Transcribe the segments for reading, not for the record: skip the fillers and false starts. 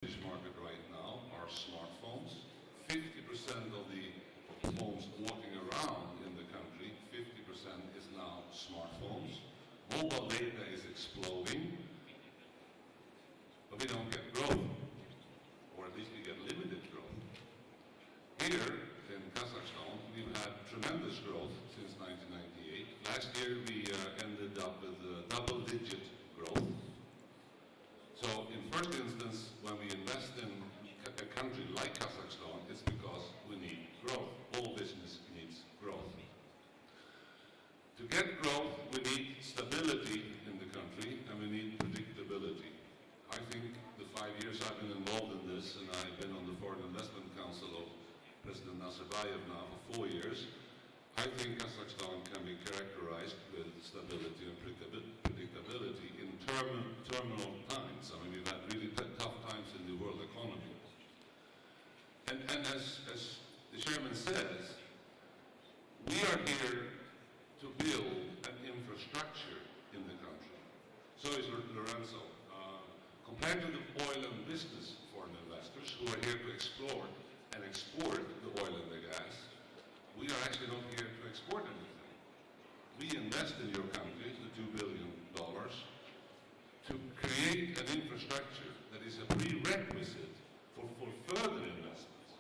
British market right now are smartphones. 50% of the phones walking around in the country, 50% is now smartphones. Mobile data is exploding, but we don't get growth, or at least we get limited growth. Here in Kazakhstan, we've had tremendous growth since 1998. Last year we ended up with double-digit growth. So in first instance, when we invest in a country like Kazakhstan, it's because we need growth. All business needs growth. To get growth, we need stability in the country and we need predictability. I think the 5 years I've been involved in this, and I've been on the Foreign Investment Council of President Nazarbayev now for 4 years, I think Kazakhstan can be characterized with stability and predictability in terminal times. I mean, we've had really tough times in the world economy. And as the chairman says, we are here to build an infrastructure in the country. So is Lorenzo. Compared to the oil and business foreign investors who are here to explore and export the oil and the gas, we are actually not here to export anything. We invest in your country, the $2 billion, to create an infrastructure that is a prerequisite for further investments.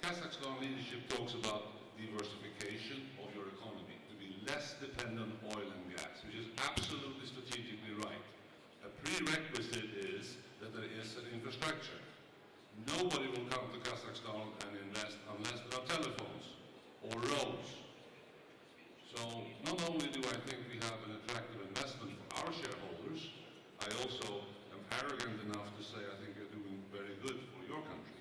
Kazakhstan leadership talks about diversification of your economy, to be less dependent on oil and gas, which is absolutely strategically right. A prerequisite is that there is an infrastructure. Nobody will come to Kazakhstan and invest unless there are telephones or roads. So not only do I think we have an attractive investment for our shareholders, I also am arrogant enough to say I think you're doing very good for your country.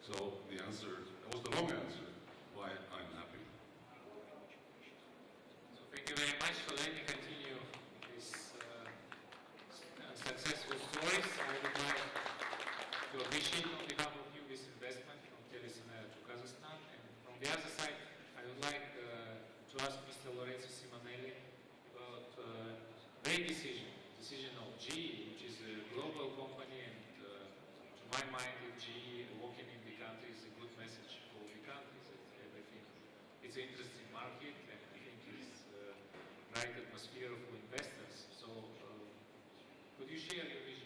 So the answer, that was the long answer, why I'm happy. So thank you very much. So let me continue this successful stories. I would like to appreciate on behalf of you this investment from Telesenera to Kazakhstan. And from the other side, I would like to ask Mr. Lorenzo Simonelli about their decision of GE, which is a global company, and to my mind, if GE working in the country is a good message for the countries. I think it's an interesting market, and I think it's a right atmosphere for investors. So could you share your vision?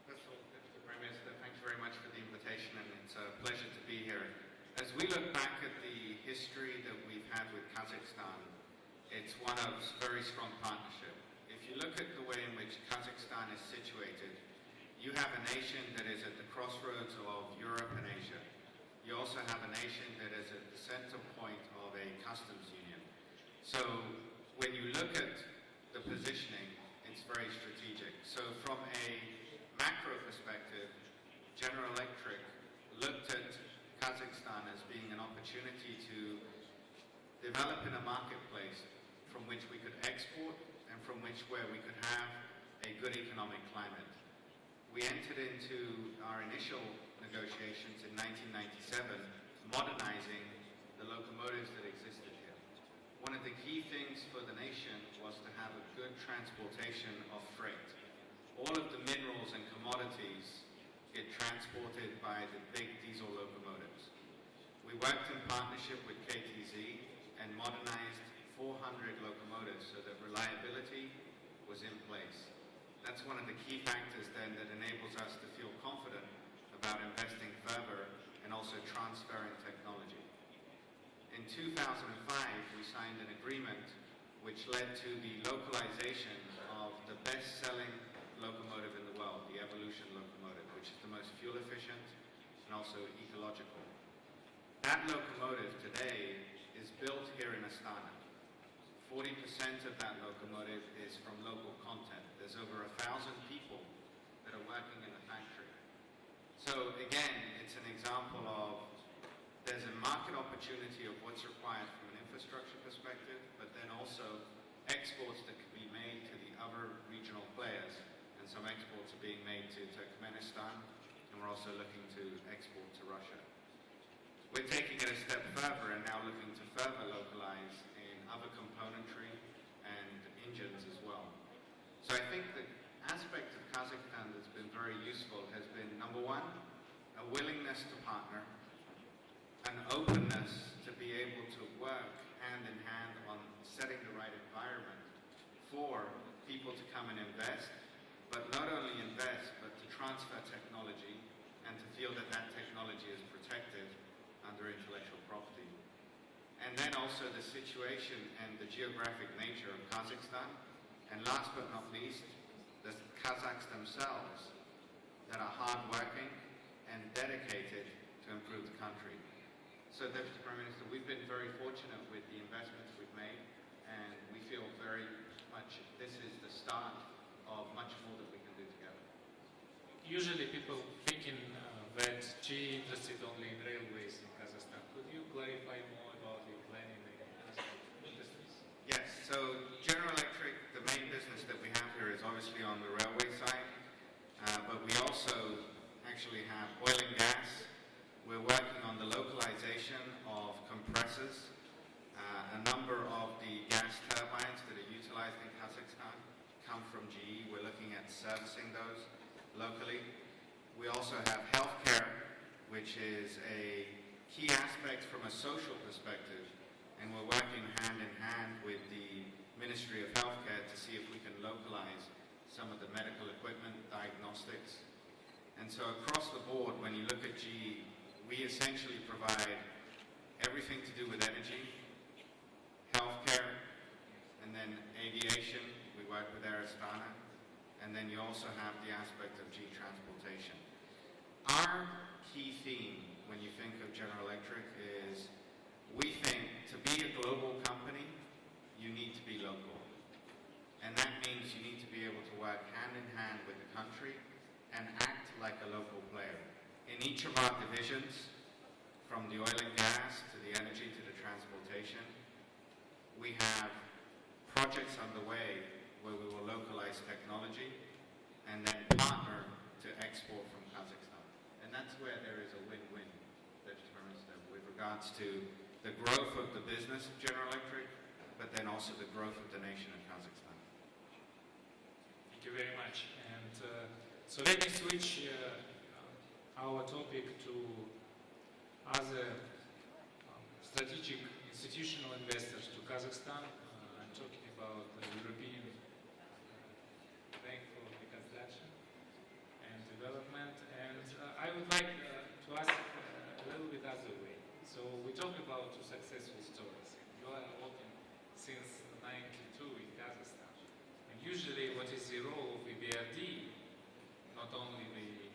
First of all, Mr. Prime Minister, thanks very much for the invitation, and it's a pleasure to be here. As we look back at the history that we've had with Kazakhstan, it's one of very strong partnership. If you look at the way in which Kazakhstan is situated, you have a nation that is at the crossroads of Europe and Asia. You also have a nation that is at the center point of a customs union. So when you look at the positioning, it's very strategic. So from a macro perspective, General Electric looked at Kazakhstan as being an opportunity to develop in a marketplace from which we could export and from where we could have a good economic climate. We entered into our initial negotiations in 1997, modernizing the locomotives that existed here. One of the key things for the nation was to have a good transportation of freight. All of the minerals and commodities get transported by the big diesel locomotives. We worked in partnership with KTZ and modernized 400 locomotives so that reliability was in place. That's one of the key factors then that enables us to feel confident about investing further and also transferring technology. In 2005, we signed an agreement which led to the localization of the best-selling locomotive in the world, the Evolution locomotive, which is the most fuel efficient and also ecological. That locomotive today is built here in Astana. 40% of that locomotive is from local content. There's over 1,000 people that are working in the factory. So again, it's an example of there's a market opportunity of what's required from an infrastructure perspective, but then also exports that can be made to the other regional players. And some exports are being made to Turkmenistan, and we're also looking to export to Russia. We're taking it a step further and now looking to further localize in other componentry and engines as well. So I think that aspect of Kazakhstan that's been very useful has been, number one, a willingness to partner, an openness to be able to work hand in hand on setting the right environment for people to come and invest, but not only invest, but to transfer technology and to feel that that technology is protected under intellectual property. And then also the situation and the geographic nature of Kazakhstan, and last but not least, the Kazakhs themselves that are hardworking and dedicated to improve the country. So, Deputy Prime Minister, we've been very fortunate with the investments we've made, and we feel very much this is the start of much more that we can do together. Usually people thinking that GE interested only in railways in Kazakhstan. Could you clarify more about your planning in industries? Yes, so General Electric, the main business that we have here is obviously on the railway side, but we also actually have oil and gas. We're working on the localization of compressors. A number of the gas turbines that are utilized in Kazakhstan come from GE. We're looking at servicing those locally. We also have healthcare, which is a key aspect from a social perspective, and we're working hand in hand with the Ministry of Healthcare to see if we can localize some of the medical equipment, diagnostics. And so across the board, when you look at GE, we essentially provide everything to do with energy, healthcare, and then aviation. We work with Air Astana, and then you also have the aspect of GE transportation. Our key theme when you think of General Electric is we think to be a global company, you need to be local. And that means you need to be able to work hand in hand with the country and act like a local player. In each of our divisions, from the oil and gas to the energy to the transportation, we have projects underway where we will localize technology and then partner to export from Kazakhstan. And that's where there is a win-win, Deputy Prime Minister, with regards to the growth of the business of General Electric, but then also the growth of the nation of Kazakhstan. Thank you very much. And so let me switch our topic to other strategic institutional investors to Kazakhstan. I'm talking about the European Bank for Reconstruction and Development. And I would like to ask a little bit other way. So we talk about two successful stories. You are working since 1992 in Kazakhstan. And usually what is the role of EBRD, not only the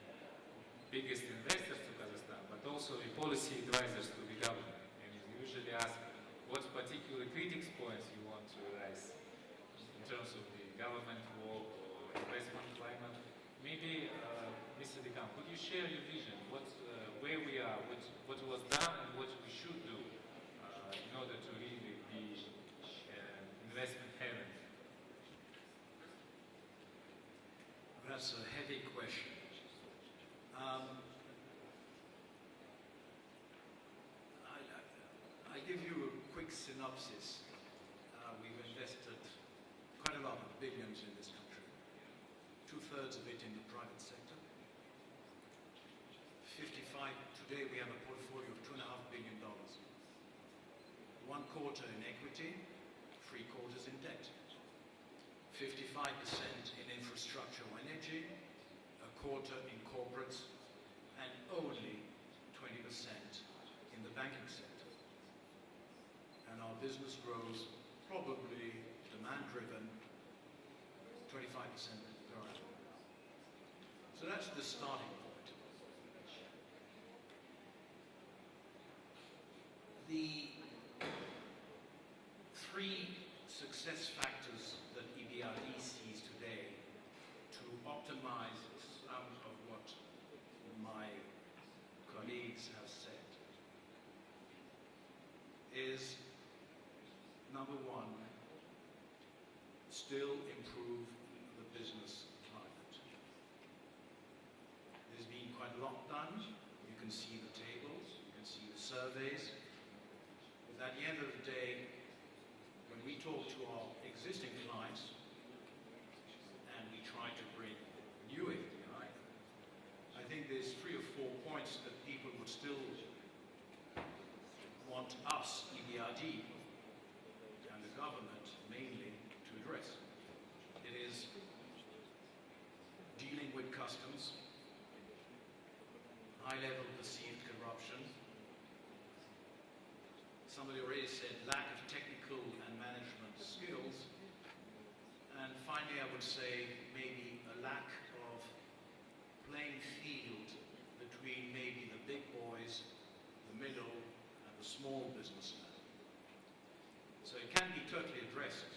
biggest investors to Kazakhstan, but also the policy advisors to the government. And you usually ask what particular critics points you want to raise in terms of the government work or investment climate. Maybe, Mr. Dekan, could you share your vision? Where we are, what was done and what we should do in order to really be investment haven? That's a heavy question. I give you a quick synopsis. We've invested quite a lot of billions in this country, 2/3 of it in the private sector. Today we have a portfolio of $2.5 billion. 1/4 in equity, 3/4 in debt. 55% in infrastructure or energy, 1/4 in corporates, and only 20% in the banking sector. And our business grows probably demand-driven, 25% per annum. So that's the starting point. The three success factors that EBRD sees today to optimize some of what my colleagues have said is, number one, still improve the business climate. There's been quite a lot done. You can see the tables, you can see the surveys. But at the end of the day, when we talk to our existing clients and we try to bring BRD and the government mainly to address. It is dealing with customs, high-level perceived corruption. Somebody already said lack of technical and management skills. And finally, I would say maybe a lack of playing field between maybe the big boys, the middle, and the small businessmen. So it can be totally addressed.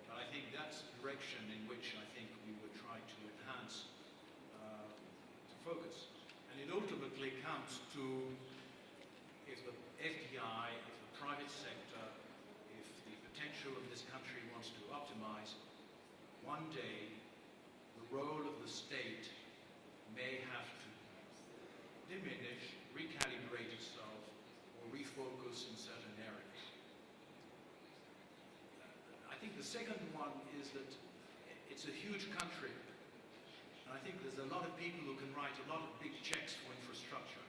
But I think that's the direction in which I think we would try to enhance, to focus. And it ultimately comes to if the FDI, if the private sector, if the potential of this country wants to optimize, one day the role of the state may have to diminish, recalibrate itself, or refocus in certain areas. I think the second one is that it's a huge country. And I think there's a lot of people who can write a lot of big checks for infrastructure.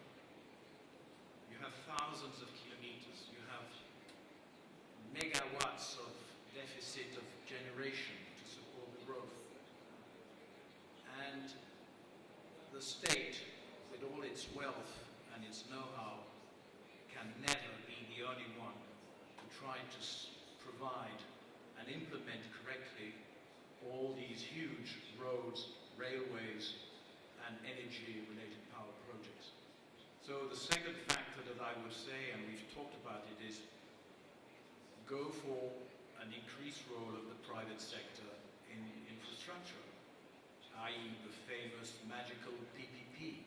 You have thousands of kilometers. You have megawatts of deficit of generation to support the growth. And the state, with all its wealth and its know-how, can never be the only one to try to provide and implement correctly all these huge roads, railways, and energy-related power projects. So the second factor that I would say, and we've talked about it, is go for an increased role of the private sector in infrastructure, i.e. the famous magical PPP.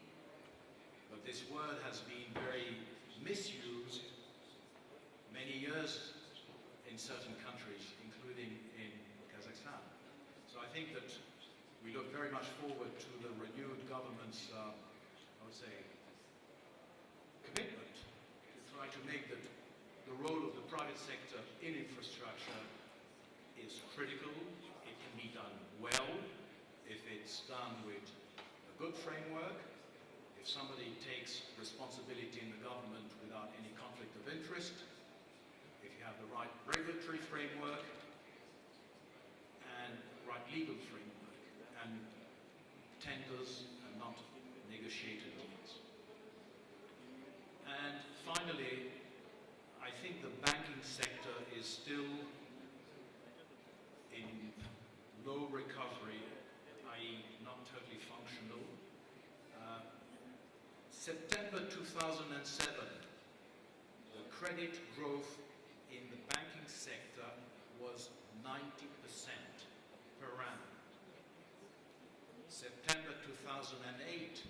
But this word has been very misused many years in certain countries, including in Kazakhstan. So I think that we look very much forward to the renewed government's, I would say, commitment to try to make the role of the private sector in infrastructure is critical. It can be done well if it's done with a good framework, if somebody takes responsibility in the government without any conflict of interest, if you have the right regulatory framework and right legal framework, and tenders and not negotiated deals. And finally, I think the banking sector is still in low recovery, i.e. not totally functional. September 2007, the credit growth in the banking sector was 90% per annum. September 2008,